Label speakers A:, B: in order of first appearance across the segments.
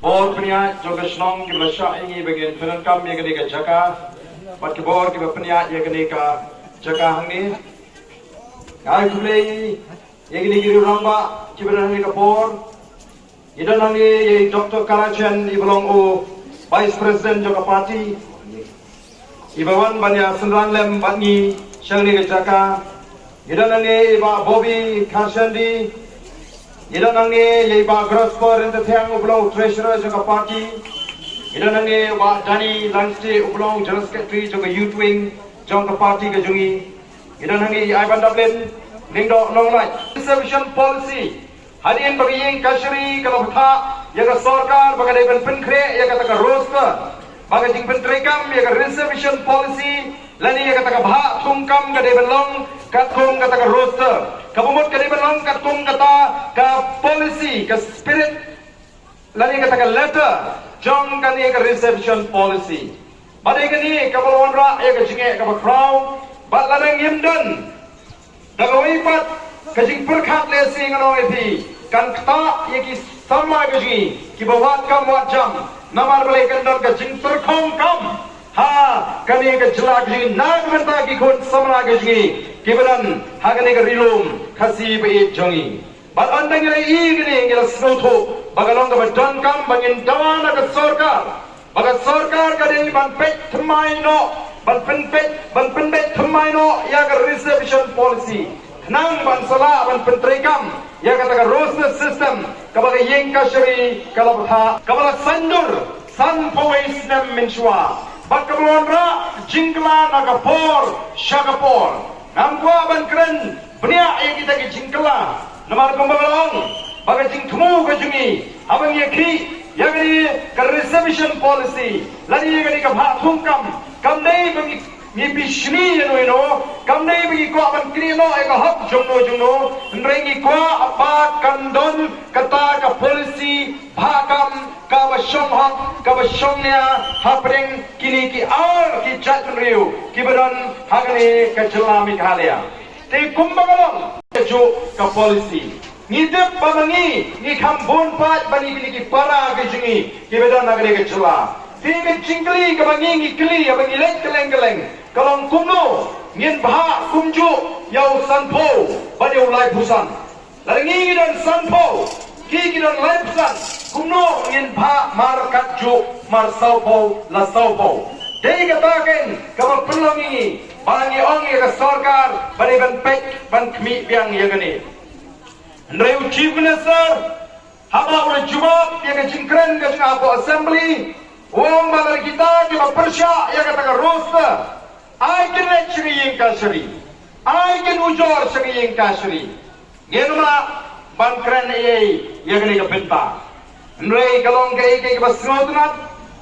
A: Bor peniat juga senang kita syak ini bagian penan kami yang kena jaga. Bat ke bor kita peniat yang kena jaga hang ni. Ay kulay yang kena kiri ramba kita ni ke bor. Idan hang ni Dr. Karachen ibelong o Vice President juga parti. Ibawan banyak senran lem bani syang ni ke jaga. Idan hang ni Iba Bobby Karshandi. Idan nang ni Iba Grosper in the Tiang Ublo Treasurer juga party. Idan nang ni Iba Dani Langste Ublo General Secretary juga Youth Wing juga party ke jungi. Idan nang ni Ivan Dublin Ningdo Nonglai Reservation Policy. Hadirin bagi yang kasri kalau betah ya ke sarkar bagi depan penkre ya kata ke roster bagi jing pentrekam ya ke reservation policy lani ya kata ke bahak tungkam ke depan long katkum kata ke roster kabumut ke depan long katkum kata ke policy ke spirit lani kata ke letter jong kan ya ke reservation policy badai kini kapal wanra ya ke jinge ke crown bat ladang yimdan dagawai pat kajing perkat lesi ngano iti kan kata ya ki sama kajing ki bawat kam wat jam namar balai kandang kajing terkong kam ha kani ka jelak ji nag menta ki kun samra kajing ki badan ha kani ka rilum khasi be jongi bat andang ile i gini ngila snotho bagalong ka badan kam bangin dawana ka sarkar baga sarkar ka dei ban pet thmai no ban penpet thmai no ya ka reservation policy nang bansala ban pentrekam ya kata roster system kabaga yengka shari kalabha kabala sandur san pois nam minshwa bakablon ra jingla nagapor shagapor namkwa ban kren bnia ya kita ki jingla namar kombalong baga jing thumu ka jungi abang yeki ya gani ka reservation policy lani gani ka bha thumkam kam nei bagi ni bishni ino kam nei bagi ko aban kini no eka hak jungno nrengi ko apa kandon kata ka policy bhakam ka bashong hak ka bashongnya hapring kini ki ar ki jatriu ki badan hagni ka jalami khalia te kumbagalong jo ka policy ni dep bamangi ni khambon pat bani kini ki para ke jingi ki badan nagre ke jala Tinggal cingkli kebangi ngikli abang ilek keleng kalau kumno ngin bah kumju yau sanpo bani ulai busan laringi dan sanpo ki dan ulai busan kumno ngin bah mar katju mar saupo la saupo dei kataken kalau pelongi bangi ongi ke sarkar bani ban pek ban kmi biang ya gani Andreu chief minister haba ul jumab ya ke jingkren ke apa assembly Om balar kita cuma persya yang kata roster. I can let yang kasri. I can ujor yang kasri. Genuma bankran yang kena kepenta. Nrei kalong ke basnotnat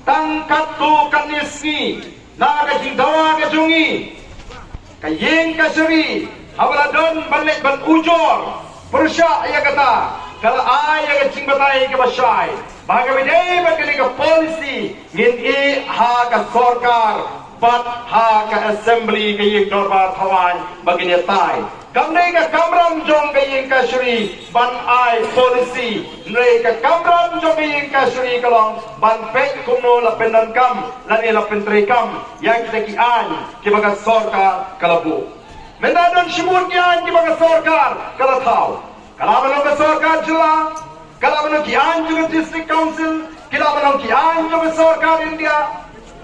A: tangkat tu kanisni. Naga jingdawa ke jungi. Kayeng kasri. Habaladon balik ban ujor. Persya yang kata. Kalau ayah kecing batai ke basyai, bahagia bidai bagi ke polisi, ngin ha ke sarkar, bat ha ke assembly ke yang dorbar hawan bagi nyetai. Kamne ke kamram jong ke yang kasri, ban ai polisi, nrei ke kamram jong ke yang kasri kalong, ban pek kumno la pendan kam, lani la pentri kam, yang kita kian, kibaga sarkar kalabu. Mendadon shimur kian kibaga sarkar kalatau. Kalau menang ke sarkar jela, kalau menang kian juga district council, kalau menang kian juga sarkar India,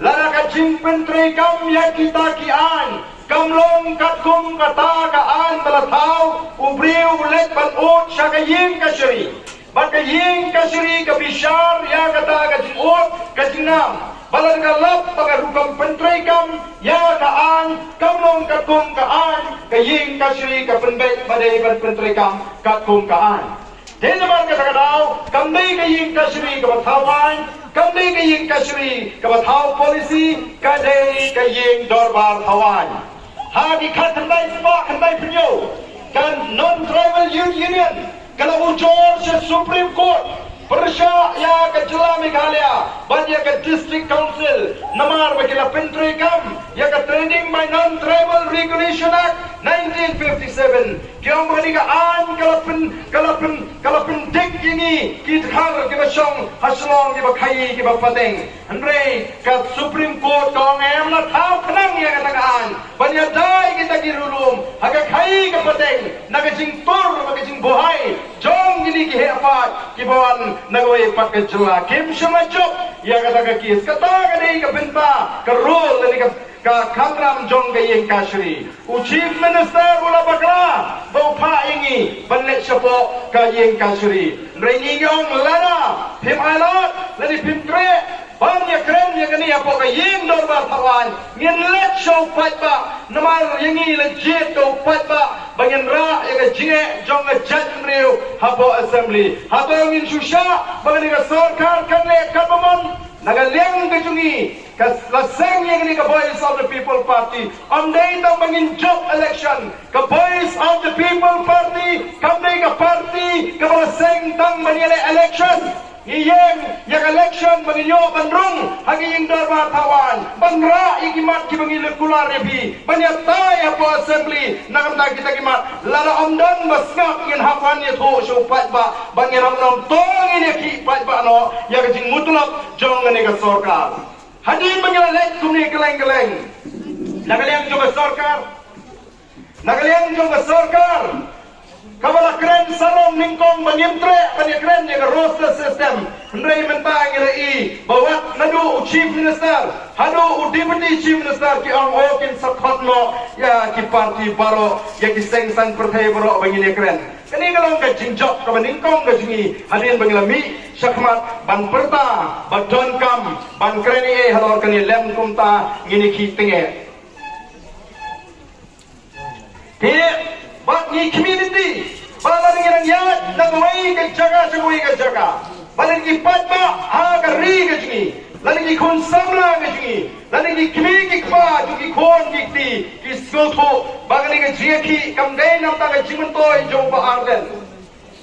A: lara kacing pentri kam ya kita kian, kamlong katkum kata kaan telatau, ubriu ulet balot syakaying kasri, bakaying kasri kabishar ya kata kacing ot kacing nam. Balan kalap pakai rukam pentri kam ya kaan kamlong katkum kaan kaying kasri kapenbet badai pentri kam katkum kaan. Denaman kata kadau kamdai kaying kasri kabatawan kamdai kaying kasri kabatau polisi kadai kaying dorbar tawan. Hadi kandai spa kandai penyo kan non tribal union kalau ujor se Supreme Court Persya ya ke Jela Meghalaya, banyak ke District Council, namar bagi la pentri kam, ya ke Training by Non-Tribal Regulation Act 1957, Kiong bagi ka an kalau pendik ini kita har kita song haslong kita kai kita pateng. Andre ka Supreme Court kong em na tau kenang ya katakan. Banyak dai kita girulum haga kai ka pateng. Nagajing tur nagajing buhay. Jong ini kihepat kibawan nagawai pat ka jela. Kim shumajok ya kata kis kata kadai ka benta ka rule ni ka kandram jong gayeng kasri Chief Minister ula bakla bau pa ingi banlek sapo ka yeng kasri rengi yong lana pim alat lani pim tre banya kren yang ni apo ka yeng dorbar pawan ngin let show pat ba namal yengi legit to pat ba bangen ra ya ka jinge jong ga jat mriu hapo assembly hapo ngin susha bangani ka sarkar kan le kabamon Nagaliang kajungi laseng yang ni ka Voice of the People Party amday tang mangin job election ka Voice of the People Party kamday ka party ka laseng tang maniale election iyeng yang election manginyo bandrung hagi yung darba tawan banra ikimat kibangil kular rebi banyatay apo assembly nakamda kita kimat lala omdan basngap yin hapan yatho supat ba bangiram nam tong ini ki pat ba no ya kajing mutulap jong ngani ka sarkar hadin bangilek kumni keleng-keleng nagaliang jong ka sarkar Kabala keren salong ningkong manyimtre panyakren yang roster system Nrai mentang ilai bawat nadu Chief Minister hadu Deputy Chief Minister ki ang okin sakot mo ya ki parti baro ya ki seng-sang partai baro bangini keren kani kalong ka jingjok ka ningkong ka jingi hadin bangilami syakmat ban perta badon kam ban kreni halor kani lem kumta ngini ki tenge But ni community, bala dengan yat nagawai ke jaga, bala ni patba aga ri ke jingi, lali ni kon samla ke jingi, lali ni kmi ki kwa ju ki kon ki skoto, bala ni ke jiaki kamdai nam ta ke jimentoi jong ba arden,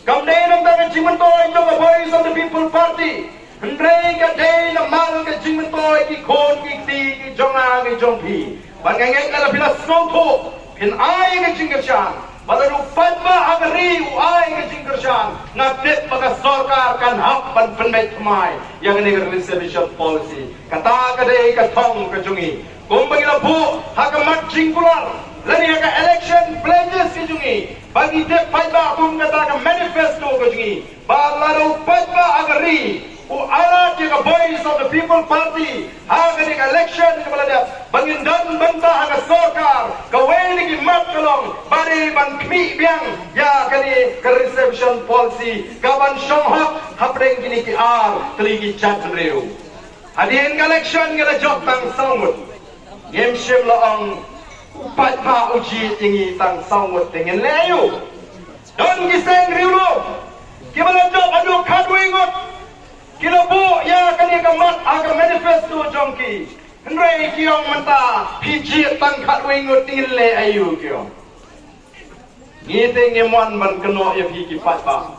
A: kamdai nam ta ke jimentoi jong ba Voice of the People Party, ndrei ke dai nam mal ke jimentoi ki kon ki jonga ke jongpi, bala ngai la bila skoto, pin ai ke jingkerchan. Baru patba agari uai ke jingkershan ngapit maka sarkar kan hak pan penmet mai yang ini reservation policy kata kadai katong kejungi kumbagi labu hak mat jingkular lani hak election pledges kejungi bagi dep patba kum kata manifesto kejungi baru patba agari alat yang Voice of the People Party hak election kepala dia bangin dan bantah hak sarkar kawai lagi mat kalong bari ban kmi biang ya kani ke reception policy kaban shonghak hapreng kini ki ar teligi chat reu hadin election ngala jok tang saumut yem shim laong pat pa uji tingi tang saumut tengen leyu don giseng riulu kibala job adu kadwingot kilabu ya kani kamat aga manifesto jongki Nrai kiong menta pijit tang kadwingot tingin le ayu kiong ngite ngemon man keno ya ki pat ba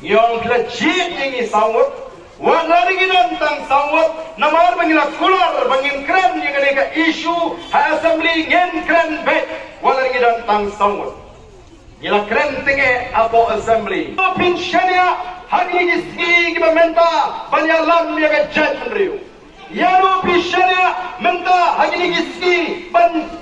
A: yong klajit ingi sawut wa lari gidan tang sawut namar bangila kular bangin kran yang ada isu ha assembly ngen kran bet wa lari gidan tang sawut gila kran tinge apo assembly pin shania hagi giski gimenta banyalam ya ga judge Yano pisana menta hagi giski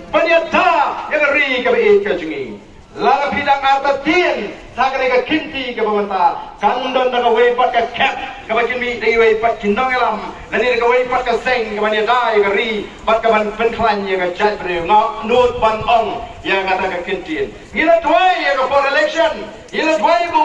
A: banyata yang ri ka be ka jungi lala bidang artatien sagare ka kinti ka bawanta kandon na weipat ka cap ka bakimi dei weipat kindong elam nani ka weipat ka seng ka banya dai ka ri bat ka ban penklan ya ka jat bre ngak nut ban ong ya kata ka kinti ngila twai ya ka for election ngila twai bo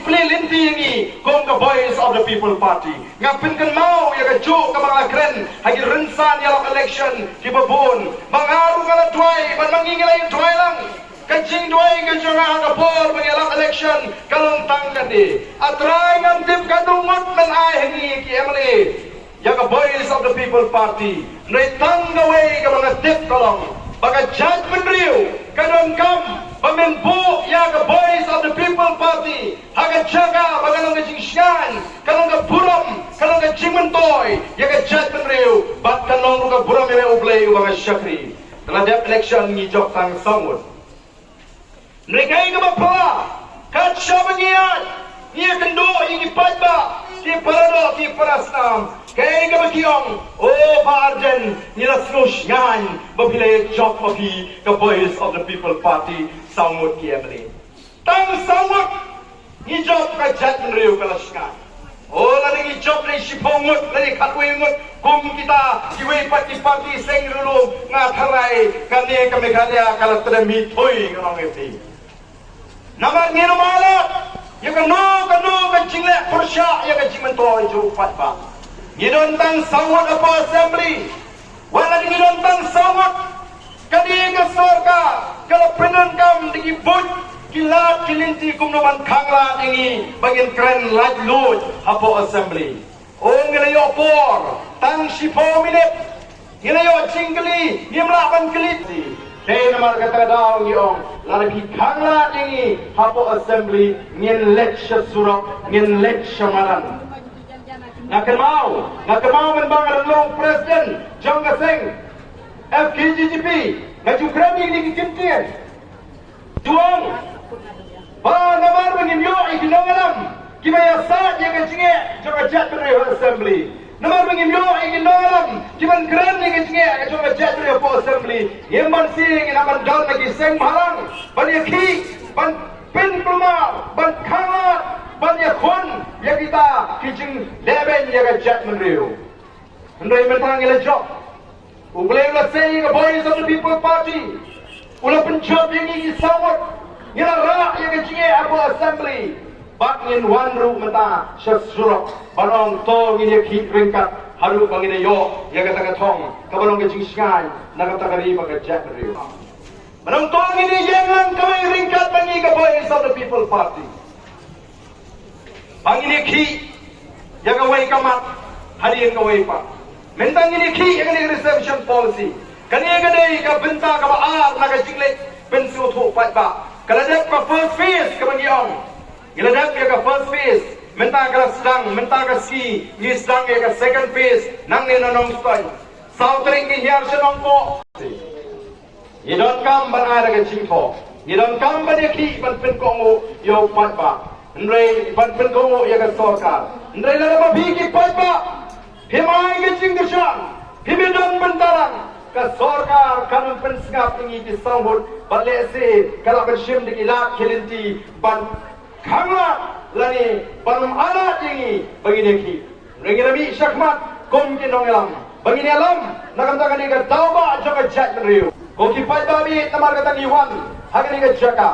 A: play linti ni kom ka Voice of the People Party ngapin kan mau ya ka ju ka mga kren hagi rensan ya election di babon mangaru ka twai ban mangingila yung twai lang Kacing duai ke jangan kapor mengelak election kalong tangkan di. Atrai ngantip kadungut men ahengi ki emli. Ya ke Voice of the People Party. Nai tanggawai ke mga tip kalong. Baka judgment riu kadang kam pemimpu ya ke Voice of the People Party. Haga jaga baka nang kacing syan. Kalong ke buram, kalong ke cimentoy. Ya ke judgment riu. Bat kanong ke buram yang ublay baka syakri. Telah dia election ngijok tang sangut. Mereka yang berpala, kaca mengiat, ia kendo ini pada, di parado, di parasnam, kaya yang berkiong, oh Barden, nila slush yan, berpilih job mapi, the voice of the people party, samut kiamli. Tang samut, ni job kajat menriu kalaskan. Oh, lagi job ni sipongut, lagi katwengut, kum kita kiwe parti seng dulu ngatarai kami kaya kalau termi toy kalau ngerti. Nama ni malat, yang kanu kencing lek persya, yang kencing mentoy jupat ba. Ngidon tang sawut apa assembly, wala ngidon tang sawut, kadi ke sorga, kalau penangkam digibut. Kilat kilinti kumnoman kangla ini bagian keren light load hapo assembly. Oh ngelayo por tang sipo minit ngelayo jingli ngimlaban keliti. Day namar kata daw ngiyong lalaki kangla ini hapo assembly ngin lecture surok ngin lecture maran. Nakemau menbangar long presiden Jong Gaseng FKGGP ngajukran ini kikintian. Tuang namar mengimyo ikinongalam kimaya sa yang kecingge jong jat dari assembly. Namar mengimyo ikinongalam kiman keren yang kecingge jong jat dari assembly. Yemban sing naman dal lagi seng malang ban ki ban pin plumar ban khangat ban yakon ya kita kijing leben ya jat menriu. Ndai mentang ile job. Ublay la saying a voice of the people party. Ula penjob yang ini sawat. Ngila rak yang kecingge apa assembly. Bak ngin wan ru menta syurok. Barong to ngin ki ringkat haru bangine yo ya kata katong kabarong kecing sky na kata kari bagajak riu. Barong to ngin yengan kamay ringkat bangi ka voice of the people party. Bangine ki ya kawai kamat hari yang kawai pa. Mentang ini ki yang ini reception policy. Kani gadai ka benta ka baar na ka jingle pensu thu pat ba. Kaladap ka first phase ka bangiong. Giladap ka first phase. Mentang ka sedang, mentang ka si, ni sedang ka second phase nang ni nonong stoy. Sautring ki hiar senong ko. Idon kam ban ada ka jingtho. Idon kam ban ki ban pen ko mo yo pat ba. Ndrei ban pen ko mo ya ka sarkar. Ndrei la ba bi ki pat ba. Himai ka jingdashan. Himidon bentarang. Ka sarkar kanun pensngap ini disambut balese kalau bersyim di kilat kilinti ban kangla lani ban alat ini bagi neki ringi nabi syakmat kom ki nongelam bagi ni alam nakam takani ka tauba jaka jat riu ko ki pai babi tamar kata niwan hagani ka jaka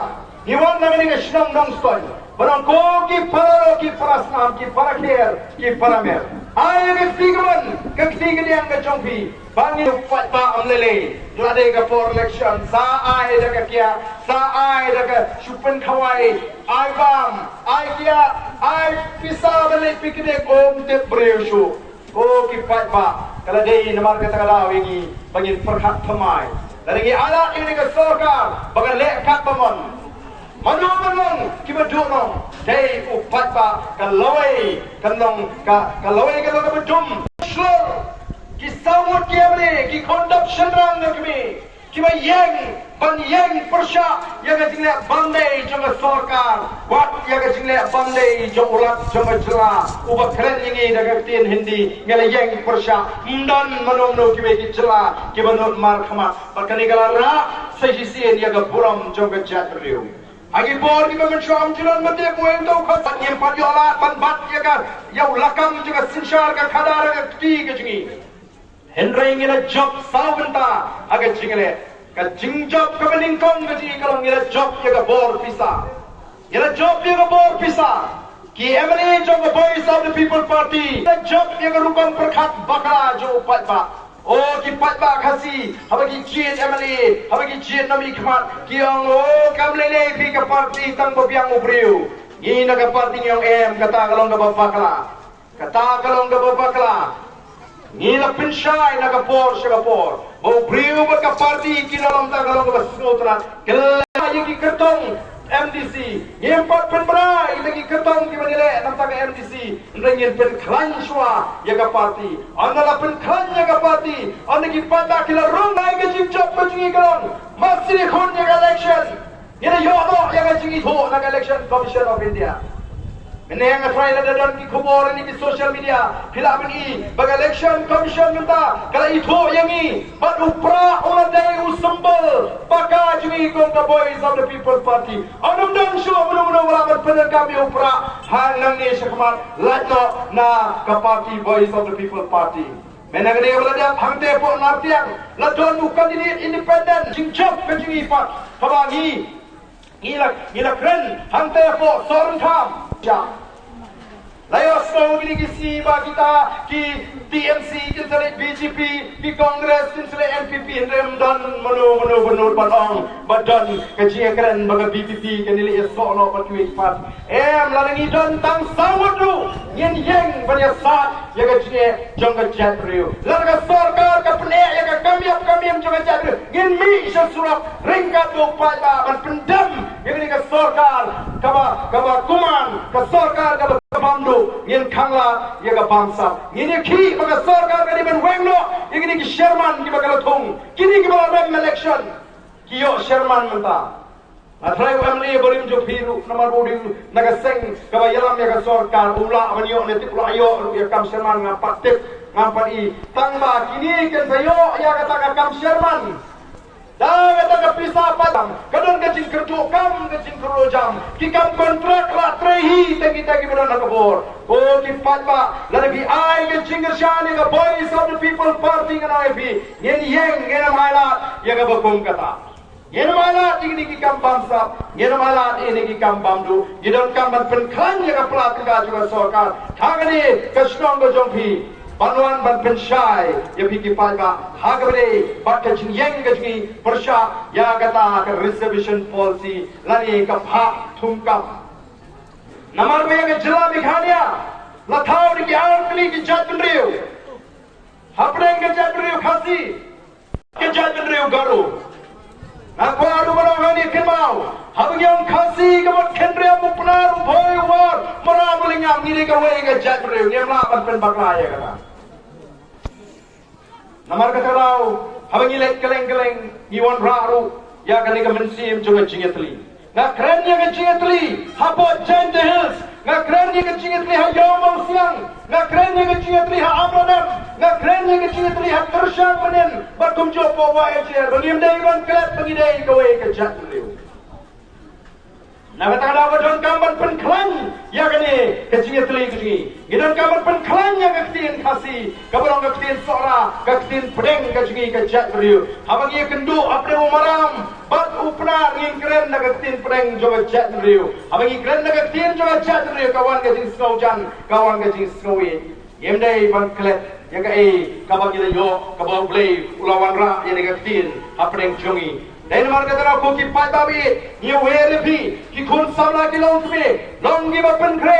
A: niwan nangani ka shnang nong stoy barang ko ki pararo ki parasnam ki parakher ki paramer ay ka tigaman ka tigadian ka jongpi bangi upat ba amlele lade ka for election sa ai da ka kya sa ai da ka supen khawai ai bam ai kya ai pisa balik pikide om te breu o ki pat ba kala dei namar ka tagala wingi bangin perhat thamai lagi ala ini ka sarkar bagal le kat pamon Manong kimadunong dei upat ba kalawai kanong kalawai ka bedum slur kisawut kiamne ki conduction rang kami kiba yang ban yang persya yang jingle bandai jong sarkar wat yang jingle bandai jong ulat jong jela uba keren ini daga tin hindi ngala yang persya ndan manong kiba ki jela kiba not mar khama bakani gala ra sejisi ya ga buram jong jat riu agi bor ki bagan syam jiran mate kueng tau khat nyem pat yola ban bat ya ga yau lakam juga sinshar ka khadar ka ti ka jingi Henry ngila job sawenta aga jingle ka jingjob ka beningkong ka jingi kalau ngila job ya ga bor pisa ngila job ya ga bor pisa ki emani jong voice of the people party ngila job ya ga rukam perkhat bakra jo pat ba o ki pat ba khasi habagi jien emani habagi jien nami khmat ki ong o kamlele pi ka party tang bobiang ubriu ni na ka party ngong em kata kalong ga bakla Nila pensyai na kapor siya kapor. Mau beriu ka party kinalam tagalong ka sutran. Kaya yung kertong MDC. Ngimpat penberai lagi kertong di Manila nam taga MDC. Ngin pen klanswa ya ka party. Anala pen klan ya ka party. Anagi pada kila rong na ka jip job pajingi kalong. Masih khon ya election. Ini yo no yang jingi tho na Election Commission of India. Ini yang try na dadan ki khubor ni di social media. Hila bani bag Election Commission minta kala itu yang ni bad upra orang dai usambal paka jingi kong the Voice of the People Party. Anum dan show muno wala pen kami upra hang nang ni sekmat lato na ka party Voice of the People Party. Menang dia berada hangte po nartiang ladon bukan ini independen jingcap ke jingi pat kabangi ila keren hangte po soren tham ja layos ko gini kisi ba kita ki TMC kinsale BJP ki Congress kinsale NPP rem dan mano padong badan kaji keren baga BPP kanili esono patwi pat lalangi don tang sawadu yen yeng banya sat yaga jine jonga jadriu laraga sarkar ka pne yaga kami jonga jadriu yen mi surap ringkat do pada ban pendam yaga ka sarkar kaba kuman ka sarkar kaba Bamdu, yen kangla, yaga bangsa. Yen ki baga sarkar kani ben wengno, yagini ki Sherman ki baga latung, kini ki baga rem election, ki yo Sherman menta. Atrai family borim jo phiru, namar bodi naga seng kaba yalam yaga sarkar ula amanyo neti pula ayo ya kam Sherman ngapat tip ngapati tangba kini ken sayo yaga taka kam Sherman. Dah kata pisah padam, kadang kecing kerja kam kecing kerojam, kikam kontrak lah trehi tegi berana kabor. Oh kipat ba, lagi ai kecing kerjaan yang Voice of the People Party kan ai bi, yang mailat yang berkom kata. Yang mailat ini kikam bangsa, yang mailat ini kikam bamdu, yang kam penklan yang pelat kerja juga sorkar. Thangani kesnong gojongpi. Panuan ban pensyai ya piki palga hagbre batka jingyeng gajgi persya ya kata ke reservation policy lani ka pha thumkam namar me ke jila mikhania lathau di alkli ki jatnriu hapreng ke jatnriu khasi ke jatnriu garu aku adu barangani kemau habyang khasi kamat kendria mupnar boy war maramulingam ngiri ka we ke jatnriu nyamla ban pen bakla ya kata namar kata rau habang ilek keleng iwan raru ya kali ka mensim juga jingetli na keren ya ka jingetli hapo Giant Hills na keren ya ka jingetli ha yomong siang na keren ya ka jingetli ha amradam na keren ya ka jingetli ha tersyang panen batum jopo wa ejer bangim dai ban klet pangidai gawe ka jatli na kata rau ka don kamban penklan ya kani ka jingetli gini gidan kamban penklan ya ka tin khasi kabarong ka tin sora ka tin pedeng ka jingi ka jatri habang ye kendu apne umaram bat upna ngin keren na ka tin pedeng jo jatri habang ye keren na ka tin jo jatri kawan ka jing snowjan kawan ka jing snowy yemdai ban klet ya ka kabang ye yo kabang play ulawan ra ya ka tin apne jongi dan marga tera ko ki pai babi ye wele bi ki khun samla ki long be long gi bapen kre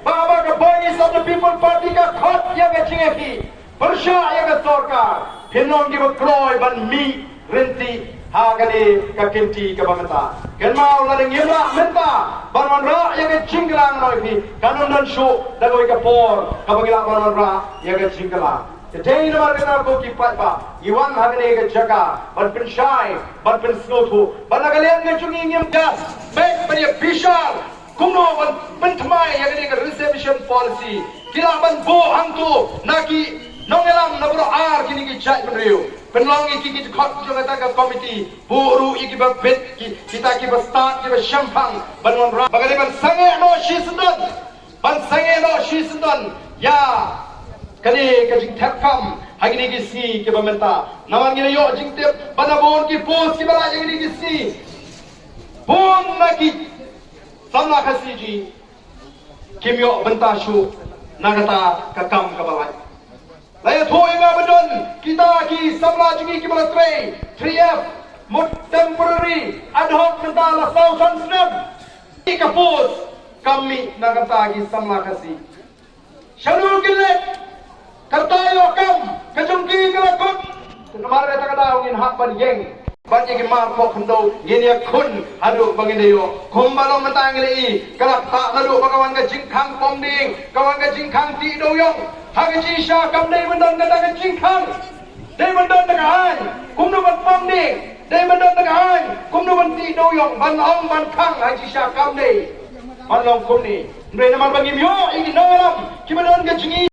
A: baba ka Voice of the People Party ka khot ya ka chingi persya ya ka sarkar hinong gi bakroy ban mi renti ha gale ka kenti ka bamata ken mau la ding yela menta ban ra ya ka chinglang noi bi kanun dan shu da goi ka por ka bagila ban ra ya ka chinglang Today naman kita ko kipat ba iwan hagane ka jaga ban pen shai ban pen snotu ban nagalian ka chungi ngim gas baik ban bishal kumno ban pen tmai hagane ka reservation policy kila ban bo hangtu naki nongelam nabro ar kini ki jai penriu penlongi ki khot jo kata ka committee buru iki ba bet kita ki ba start ki ba shampang ban ra bagale ban sange no shisdan ya kali kajing takam hagini gisi ke bamenta naman gina yo jing tep banabon ki pos ki bala hagini gisi bon naki samla khasi ji kimyo benta shu nagata kakam kabalai laya thoinga badon kita ki samla jingi ki bala 3F mut temporary ad hoc benta la sausan snap ki kapos kami nagata ki samla khasi shalu gile Kartayo kam, kajungki kelakut. Kemarin kita kata ingin hak ban yeng, ban yeng mar pok hendo, ini kun adu bangin deyo. Kumbalong mentang ini, kelak tak lalu bakawan ke jingkang ponding, kawan ke jingkang ti doyong. Hak jisha kam dei mendon kata ke jingkang, dei mendon dekaan, kumno ban ponding. đây mình đơn ai cũng đâu mình tị đâu yong ban ông ban khang hay chỉ xa cam đây ban lòng cũng đi người nào mà bằng nhiều ý thì nói lắm khi mình đơn cái chừng